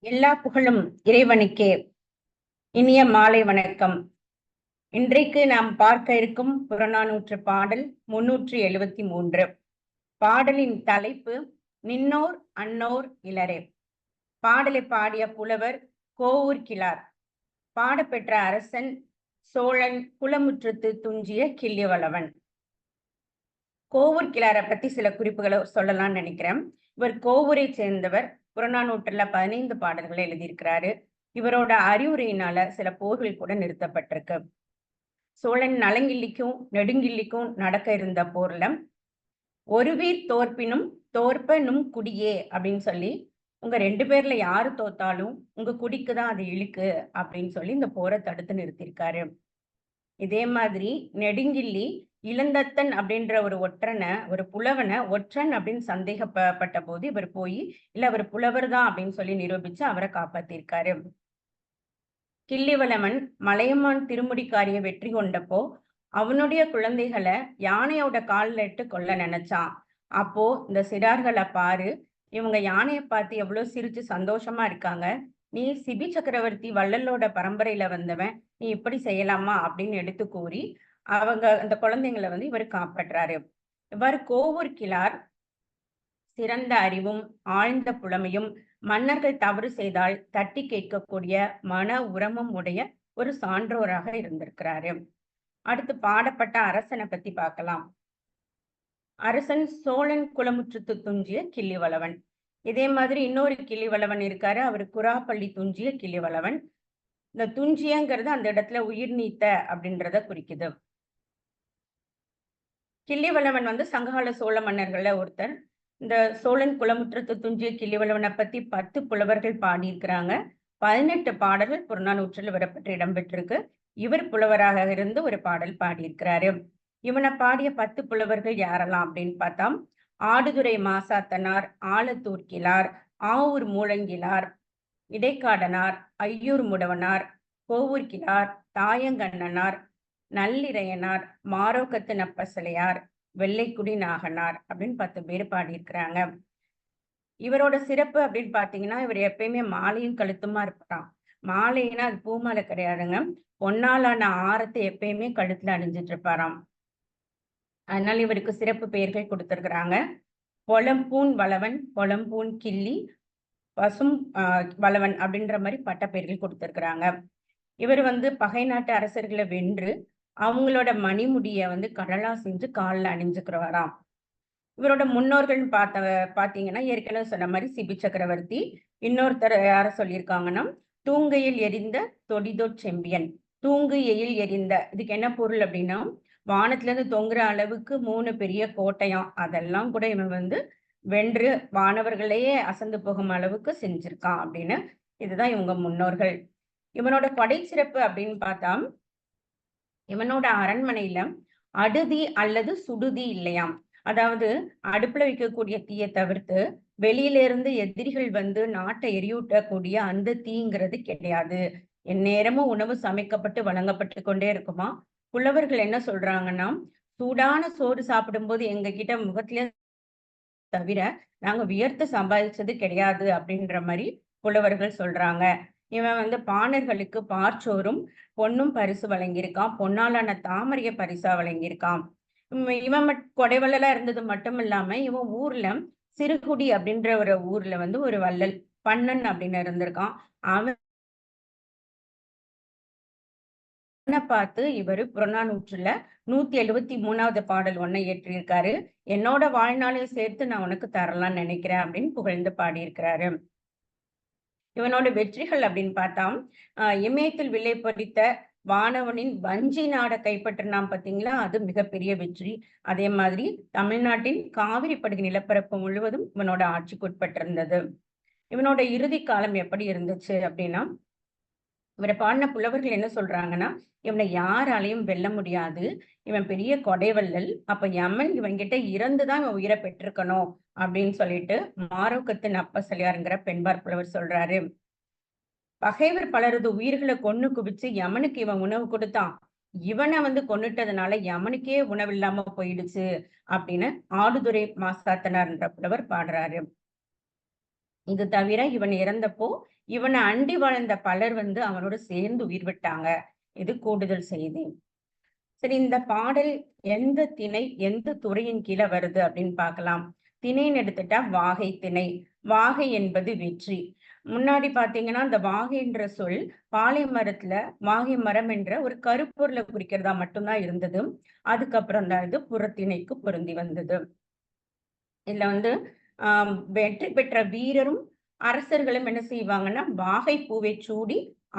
எல்லா புகழும் இறைவனுக்கே. இனிய மாலை வணக்கம். இன்றைக்கு நாம் பார்க்க இருக்கும் புறநானூற்று பாடல் 373. பாடலின் தலைப்பு நின்னோர் அன்னோர் இலரே. பாடலை பாடிய புலவர் கோவூர் கிழார். பாடப்பெற்ற அரசன் சோழன் குளமுற்றத்து துஞ்சிய கிள்ளிவளவன். கோவூர் கிழாரை பத்தி சில குறிப்புகளை சொல்லலாம்னு நினைக்கிறேன். இவர் கோவூரை சேர்ந்தவர். புறநானூற்றுல 15 பாடல்களை எழுதியிருக்கிறாரு. இவரோட அறிவுரையினால சில போர்கள் கூட நிறுத்தப்பட்டிருக்கு. சோழன் நலங்கிள்ளிக்கும் நெடுங்கிள்ளிக்கும் நடக்க இருந்த போர்ல ஒருவீர் தோற்பினும் தோற்பனும் குடியே அப்படின்னு சொல்லி, உங்க 2 பேர்ல யாரு தோத்தாலும் உங்க குடிக்குதான் அது இழுக்கு அப்படின்னு சொல்லி இந்த போரை தடுத்து நிறுத்தியிருக்காரு. இதே மாதிரி நெடுங்கிள்ளி இளந்தத்தன் அப்படின்ற ஒரு புலவனை ஒற்றன் அப்படின்னு சந்தேகப்பட்ட போது இவர் போய் இல்ல அவர் புலவர் தான் அப்படின்னு சொல்லி நிரூபிச்சு அவரை காப்பாத்திருக்காரு. கிள்ளிவளவன் மலையமான் திருமுடிக்காரிய வெற்றி கொண்டப்போ அவனுடைய குழந்தைகளை யானையோட காலில் இட்டு கொல்ல நினைச்சான். அப்போ இந்த சிறார்களை பாரு, இவங்க யானையை பார்த்து எவ்வளவு சிரிச்சு சந்தோஷமா இருக்காங்க, நீ சிபி சக்கரவர்த்தி வள்ளலோட பரம்பரையில வந்தவன், நீ இப்படி செய்யலாமா அப்படின்னு எடுத்து கூறி அவங்க அந்த குழந்தைங்களை இவர் காப்பாற்றுறாரு. இவ்வாறு கோவூர் கிழார் சிறந்த அறிவும் ஆழ்ந்த புலமையும் மன்னர்கள் தவறு செய்தால் தட்டி கேட்கக்கூடிய மன உரமும் உடைய ஒரு சான்றோராக இருந்திருக்கிறாரு. அடுத்து பாடப்பட்ட அரசனை பத்தி பார்க்கலாம். அரசன் சோழன் குளமுற்றத்து துஞ்சிய கிள்ளிவளவன். இதே மாதிரி இன்னொரு கிள்ளிவளவன் இருக்காரு, அவர் குராப்பள்ளி துஞ்சிய கிள்ளிவளவன். இந்த துஞ்சியங்கிறது அந்த இடத்துல உயிர் நீத்த அப்படின்றத குறிக்குது. கிள்ளிவளவன் சங்ககால சோழ மன்னர்கள்ல ஒருத்தர். இந்த சோழன் குளமுற்றத்து துஞ்சிய கிள்ளிவளவனை பத்தி 10 புலவர்கள் பாடியிருக்கிறாங்க. 18 பாடல்கள் புறநானூற்றில் இவரை பற்றி இடம்பெற்றிருக்கு. இவர் புலவராக இருந்து ஒரு பாடல் பாடியிருக்கிறாரு. இவனை பாடிய 10 புலவர்கள் யாரெல்லாம் அப்படின்னு பார்த்தா, ஆடுதுறை மாசாத்தனார், ஆலத்தூர் கிழார், ஆவூர் மூலங்கிழார், இடைக்காடனார், ஐயூர் முடவனார், கோவூர் கிழார், தாயங்கண்ணனார், நல்லிறையனார், மாரோக்கத்து நப்பசலையார், வெள்ளைக்குடி நாகனார் அப்படின்னு 10 பேர் பாடியிருக்கிறாங்க. இவரோட சிறப்பு அப்படின்னு பாத்தீங்கன்னா, இவர் எப்பயுமே மாலையும் கழுத்துமா இருப்பாராம். மாலைன்னா அது பூமாலை கிடையாதுங்க, பொன்னாலான ஆரத்தை எப்பயுமே கழுத்துல அணிஞ்சிட்டு இருப்பாராம். அதனால இவருக்கு சிறப்பு பெயர்கள் கொடுத்திருக்கிறாங்க. பொலம்பூன் வளவன், பொலம்பூன் கிள்ளி, பசும் வளவன் அப்படின்ற மாதிரி பட்ட பெயர்கள் கொடுத்திருக்கிறாங்க. இவர் பகை நாட்டு அரசர்களை வென்று அவங்களோட மணிமுடிய கடலா செஞ்சு காலில் அணிஞ்சுக்கிறவராம். இவரோட முன்னோர்கள் பாத்தீங்கன்னா ஏற்கனவே சொன்ன மாதிரி சிபி சக்கரவர்த்தி. இன்னொருத்தர் யார சொல்லியிருக்காங்கன்னா, தூங்கையில் எரிந்த தொடிதொட் செம்பியன். தூங்கு எயில் எரிந்த, இதுக்கு என்ன பொருள் அப்படின்னா, வானத்துல இருந்து தொங்குற அளவுக்கு 3 பெரிய கோட்டையாம். அதெல்லாம் கூட இவன் வென்று வானவர்களையே அசந்து போகும் அளவுக்கு செஞ்சிருக்கான் அப்படின்னு. இதுதான் இவங்க முன்னோர்கள். இவனோட கொடை சிறப்பு அப்படின்னு பார்த்தா, இவனோட அரண்மனையில அடுதி அல்லது சுடுதி இல்லையாம். அதாவது அடுப்புல வைக்கக்கூடிய தீயை தவிர்த்து வெளியில இருந்து எதிரிகள் நாட்டை எரியூட்டக்கூடிய அந்த தீங்கிறது கிடையாது. எந்நேரமும் உணவு சமைக்கப்பட்டு வழங்கப்பட்டு கொண்டே இருக்குமா. புலவர்கள் என்ன சொல்றாங்கன்னா, சூடான சோறு சாப்பிடும்போது எங்க கிட்ட முகத்திலே தவிர நாங்க வியர்த்து சம்பாதிச்சது கிடையாது அப்படின்ற மாதிரி புலவர்கள் சொல்றாங்க. இவன் பாணர்களுக்கு பார்ச்சோறும் பொன்னும் பரிசு வழங்கியிருக்கான். பொன்னாலான தாமரைய பரிசா வழங்கியிருக்கான். இவன் கொடைவள்ளலா இருந்தது மட்டும் இல்லாம இவன் ஊர்ல சிறுகுடி அப்படின்ற ஒரு ஊர்ல ஒரு வள்ளல் பண்ணன் அப்படின்னு இருந்திருக்கான். அவனை பார்த்து இவரு புறநானூற்றுல 173வது பாடல் ஒன்னை ஏற்றிருக்காரு. என்னோட வாழ்நாளையும் சேர்த்து நான் உனக்கு தரலாம்னு நினைக்கிறேன் அப்படின்னு புகழ்ந்து பாடியிருக்கிறாரு. இவனோட வெற்றிகள் அப்படின்னு பார்த்தா, இமயத்தில் விலை பொறித்த வானவனின் வஞ்சி நாடை கைப்பற்றினான் பார்த்தீங்களா, அது மிகப்பெரிய வெற்றி. அதே மாதிரி தமிழ்நாட்டின் காவிரி படுகை நிலப்பரப்பு முழுவதும் இவனோட ஆட்சிக்குட்பட்டிருந்தது. இவனோட இறுதி காலம் எப்படி இருந்துச்சு அப்படின்னா, இவரை பாடின புலவர்கள் என்ன சொல்றாங்கன்னா, இவனை யாராலையும் வெல்ல முடியாது, இவன் பெரிய கொடைவள்ளல், அப்ப யமன் இவன்கிட்ட இறந்துதான் இவன் உயிரை பெற்றிருக்கணும் அப்படின்னு சொல்லிட்டு மாரோக்கத்து நப்பசலியாருங்கிற பெண்பார் புலவர் சொல்றாரு. பகைவர் பலரது உயிர்களை கொன்னு குவிச்சு யமனுக்கு இவன் உணவு கொடுத்தான். இவனை கொன்னுட்டதுனால யமனுக்கே உணவில்லாம போயிடுச்சு அப்படின்னு ஆடுதுறை மாசாத்தனார் என்ற புலவர் பாடுறாரு. இது தவிர இவன் இறந்தப்போ இவனை அண்டி வாழ்ந்த பலர் வந்து அவனோட சேர்ந்து உயிர் விட்டாங்க. இது கூடுதல் செய்தி. சரி, இந்த பாடல் எந்த திணை எந்த துறையின் கீழே வருது அப்படின்னு பார்க்கலாம். திணைன்னு எடுத்துட்டா வாகை திணை. வாகை என்பது வெற்றி. முன்னாடி பாத்தீங்கன்னா அந்த வாகைன்ற சொல் பாலை மரத்துல வாகை மரம் என்ற ஒரு கருப்பொருளை குறிக்கிறதா மட்டும்தான் இருந்தது. அதுக்கப்புறம் தான் இது புறத்திணைக்கு பொருந்தி வந்தது. இதுல வந்து வெற்றி பெற்ற வீரரும் அரசர்களும் என்ன செய்வாங்கன்னா வாகை பூவை சூடி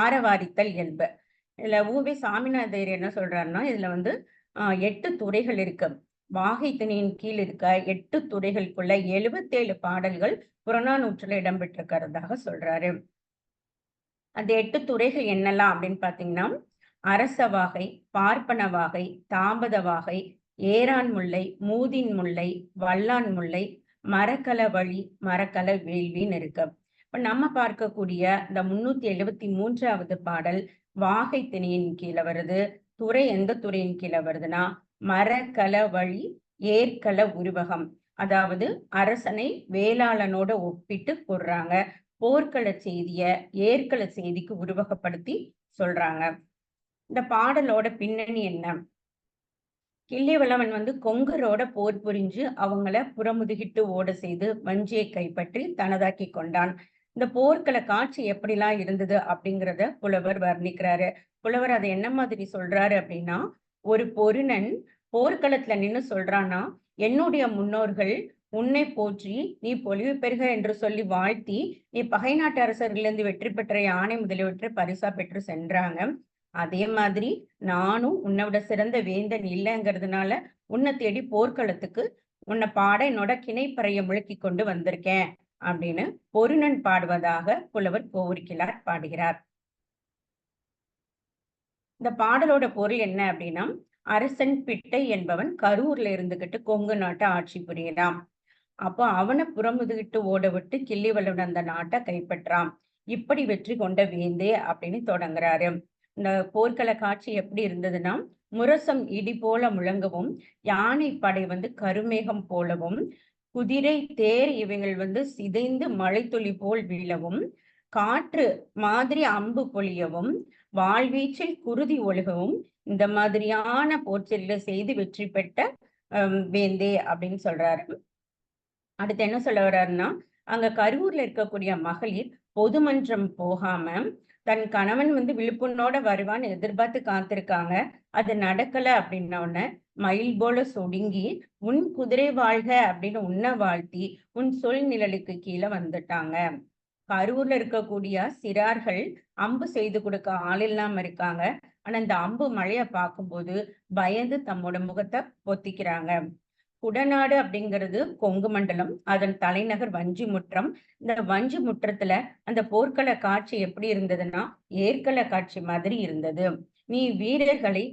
ஆரவாரித்தல் இயல்பு. இதுல ஊவே சாமிநாதையர் என்ன சொல்றாருன்னா, இதுல வந்து 8 துறைகள் இருக்கு. வாகை திணையின் கீழ் இருக்க 8 துறைகளுக்குள்ள 77 பாடல்கள் புறநானூற்றுல இடம்பெற்றிருக்கிறதாக சொல்றாரு. அந்த 8 துறைகள் என்னெல்லாம் அப்படின்னு பாத்தீங்கன்னா, அரச வாகை, பார்ப்பன வாகை, தாம்பத வாகை, ஏரான் முல்லை, மூதின் முல்லை, வல்லான் முல்லை, மரக்கல வழி, மரக்கல வேள்வின்னு இருக்கு. இப்ப நம்ம பார்க்கக்கூடிய இந்த 373வது பாடல் வாகை திணையின் கீழே வருது. துறை எந்த துறையின் கீழே வருதுன்னா, மரக்கல வழி ஏற்கல உருவகம். அதாவது அரசனை வேளாளனோட ஒப்பிட்டு கூறுறாங்க. போர்க்கள செய்திய ஏற்கள செய்திக்கு உருவகப்படுத்தி சொல்றாங்க. இந்த பாடலோட பின்னணி என்ன? கிள்ளிவளவன் வந்து கொங்கரோட போர் புரிஞ்சு அவங்கள புறமுதுகிட்டு ஓட செய்து வஞ்சியை கைப்பற்றி தனதாக்கி கொண்டான். இந்த போர்க்கள காட்சி எப்படிலாம் இருந்தது அப்படிங்கிறத புலவர் வர்ணிக்கிறாரு. புலவர் அதை என்ன மாதிரி சொல்றாரு அப்படின்னா, ஒரு பொருணன் போர்க்களத்துல நின்னு சொல்றான்னா, என்னுடைய முன்னோர்கள் உன்னை போற்றி நீ பொலிவு பெறுக என்று சொல்லி வாழ்த்தி நீ பகை நாட்டு அரசர்களிலிருந்து வெற்றி பெற்ற யானை முதலியவற்றை பரிசா பெற்று சென்றாங்க. அதே மாதிரி நானும் உன்னை விட சிறந்த வேந்தன் இல்லைங்கிறதுனால உன்னை தேடி போர்க்களத்துக்கு உன்னை பாட என்னோட கிணைப்பறையை முழக்கி கொண்டு வந்திருக்கேன் அப்படின்னு பொருணன் பாடுவதாக புலவர் கோவூர்கிழார் பாடுகிறார். இந்த பாடலோட பொருள் என்ன அப்படின்னா, அரசன் பிட்டை என்பவன் கரூர்ல இருந்துகிட்டு கொங்கு நாட்டை ஆட்சி புரியலாம். அப்போ அவனை புறமுதுகிட்டு ஓட விட்டு கிள்ளிவளவன் அந்த நாட்டை கைப்பற்றான். இப்படி வெற்றி கொண்ட வேந்தே அப்படின்னு தொடங்குறாரு. இந்த போர்க்கள காட்சி எப்படி இருந்ததுன்னா, முரசம் இடி போல முழங்கவும், யானை படை வந்து கருமேகம் போலவும், குதிரை தேர் இவைகள் வந்து சிதைந்து மழை துளி போல் வீழவும், காற்று மாதிரி அம்பு பொழியவும், வாழ்வீச்சில் குருதி ஒழுகவும், இந்த மாதிரியான போர்ச்செயல்களை செய்து வெற்றி பெற்ற வேந்தே அப்படின்னு சொல்றாரு. அடுத்து என்ன சொல்ல வர்றாருன்னா, அங்க கரூர்ல இருக்கக்கூடிய மகளிர் பொதுமன்றம் போகாம தன் கணவன் வந்து விழுப்புண்ணோட வருவான்னு எதிர்பார்த்து காத்திருக்காங்க. அது நடக்கல அப்படின்னோடனே மயில் போல சொடுங்கி உன் குதிரை வாழ்க அப்படின்னு உன்னை வாழ்த்தி உன் சொல் நிழலுக்கு கீழே வந்துட்டாங்க. கரூர்ல இருக்கக்கூடிய சிறார்கள் அம்பு செய்து கொடுக்க ஆள் இல்லாம இருக்காங்க. ஆனா இந்த அம்பு மழைய பார்க்கும்போது பயந்து தம்மோட முகத்தை பொத்திக்கிறாங்க. குடநாடு அப்படிங்கிறது கொங்கு மண்டலம். அதன் தலைநகர் வஞ்சிமுற்றம். இந்த வஞ்சிமுற்றத்துல அந்த போர்க்கள காட்சி எப்படி இருந்ததுன்னா, ஏற்கள காட்சி மாதிரி இருந்தது. நீ வீரர்களை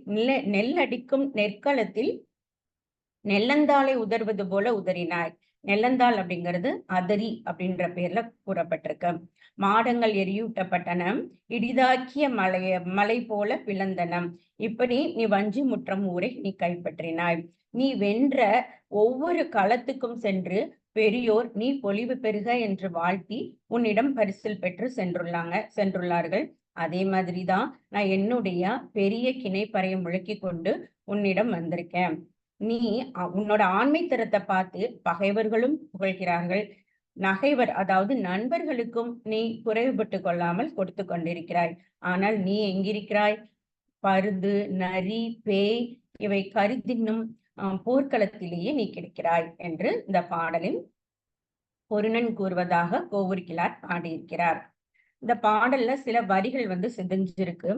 நெல்லடிக்கும் நெற்களத்தில் நெல்லந்தாளை உதர்வது போல உதறினாய். நெல்லந்தாள் அப்படிங்கிறது அதரி அப்படின்ற பேர்ல கூறப்பட்டிருக்கு. மாடங்கள் எரியூட்டப்பட்டன, இடிதாக்கிய மலை போல பிளந்தனம். இப்படி நீ வஞ்சி முற்றம் ஊரை நீ கைப்பற்றினாய். நீ வென்ற ஒவ்வொரு களத்துக்கும் சென்று பெரியோர் நீ பொலிவு பெறுக என்று வாழ்த்தி உன்னிடம் பரிசில் பெற்று சென்றுள்ளார்கள். அதே மாதிரிதான் நான் என்னுடைய பெரிய கிணைப்பறையை முழக்கி கொண்டு உன்னிடம் வந்திருக்கேன். நீ உன்னோட ஆண்மை தரத்தை பார்த்து பகைவர்களும் புகழ்கிறார்கள். நகைவர் அதாவது நண்பர்களுக்கும் நீ குறைவுபட்டு கொள்ளாமல் கொடுத்து கொண்டிருக்கிறாய். ஆனால் நீ எங்கிருக்கிறாய்? பருது, நரி, பேய் இவை கருதின்னும் போர்க்களத்திலேயே நீ கிடைக்கிறாய் என்று இந்த பாடலில் பொருணன் கூறுவதாக கோவூர்கிழார் பாடியிருக்கிறார். இந்த பாடல்ல சில வரிகள் வந்து சிதைஞ்சிருக்கு.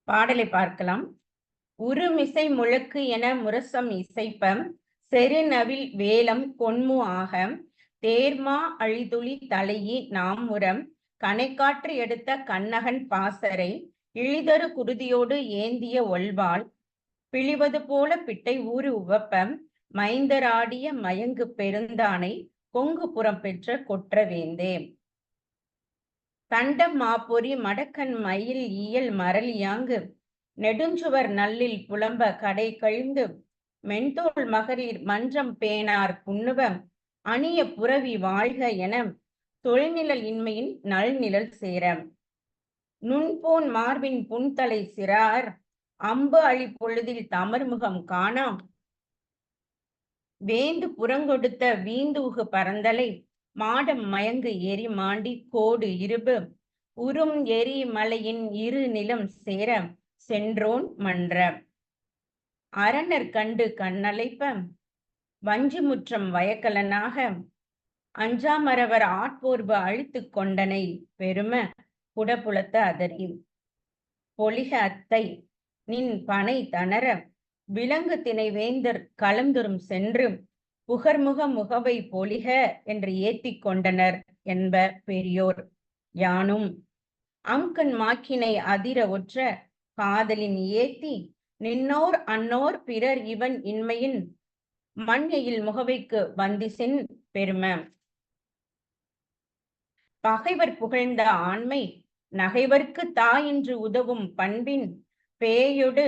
பாடலை பார்க்கலாம். உருமிசை முழக்கு என முரசம் இசைப்ப செருநவில் வேலம் கொன்மு ஆக தேர்மா அழிதுளி தலையி நாமுரம் கனைக்காற்று எடுத்த கண்ணகன் பாசறை இழிதரு குருதியோடு ஏந்திய ஒல்வாள் பிழிவது போல பிட்டை ஊறு உவப்ப மைந்தராடிய மயங்கு பெருந்தானை கொங்கு புறம் பெற்ற கொற்ற வேந்தே. தண்டம் மாப்பொறி மடக்கன் மயில் இயல் மரளியாங்கு நெடுஞ்சுவர் நல்லில் புலம்ப கடை கழிந்து மென்தோள் மகளிர் மன்றம் பேனார் புண்ணுவ அணிய புரவி வாழ்க என தொழில்நிழல் இன்மையின் நல்நிழல் சேர. நுண்போன் மார்பின் புன்தலை சிறார் அம்பு அழி பொழுதில் தமர்முகம் காணாம் வேந்து புறங்கொடுத்த வீந்தூகு பரந்தலை மாடம் மயங்கு எரி மாண்டி கோடு இருபு உறும் எரி மலையின் இரு நிலம் சேர சென்றோன் மன்ற. அரணர் கண்டு கண்ணலைப்ப வஞ்சி முற்றம் வயக்கலனாக அஞ்சாமரவர் ஆட்போர்வு அழித்து கொண்டனை பெரும புடபுலத்த அதறி. பொலிக அத்தை நின் பனை தணர விலங்கு திணை வேந்தர் கலந்துரும் சென்று புகர்முக முகவை பொலிக என்று ஏத்திக் கொண்டனர் என்ப பெரியோர். யானும் அம்கண் மாக்கினை அதிர ஒற்ற காதலின் ஏத்தி நின்னோர் அன்னோர் பிறர் இவன் இன்மையின் மண்ணையில் முகவைக்கு வந்திசென் பெரும. பகைவர் புகழ்ந்த ஆண்மை நகைவர்க்கு தாயின்று உதவும் பண்பின் பேயொடு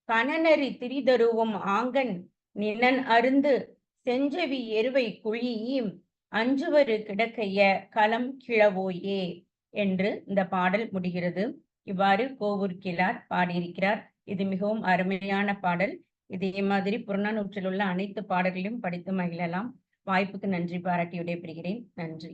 கணநெறி திரிதருவும் ஆங்கன் நினன் அருந்து செஞ்சவி எருவை குழியீம் அஞ்சுவரு கிடக்கைய களம் கிழவோயே என்று இந்த பாடல் முடிகிறது. இவ்வாறு கோவூர் கிழார் பாடியிருக்கிறார். இது மிகவும் அருமையான பாடல். இதே மாதிரி புறநானூற்றில் உள்ள அனைத்து பாடல்களையும் படித்து மகிழலாம். வாய்ப்புக்கு நன்றி பாராட்டி விடைபெறுகிறேன். நன்றி.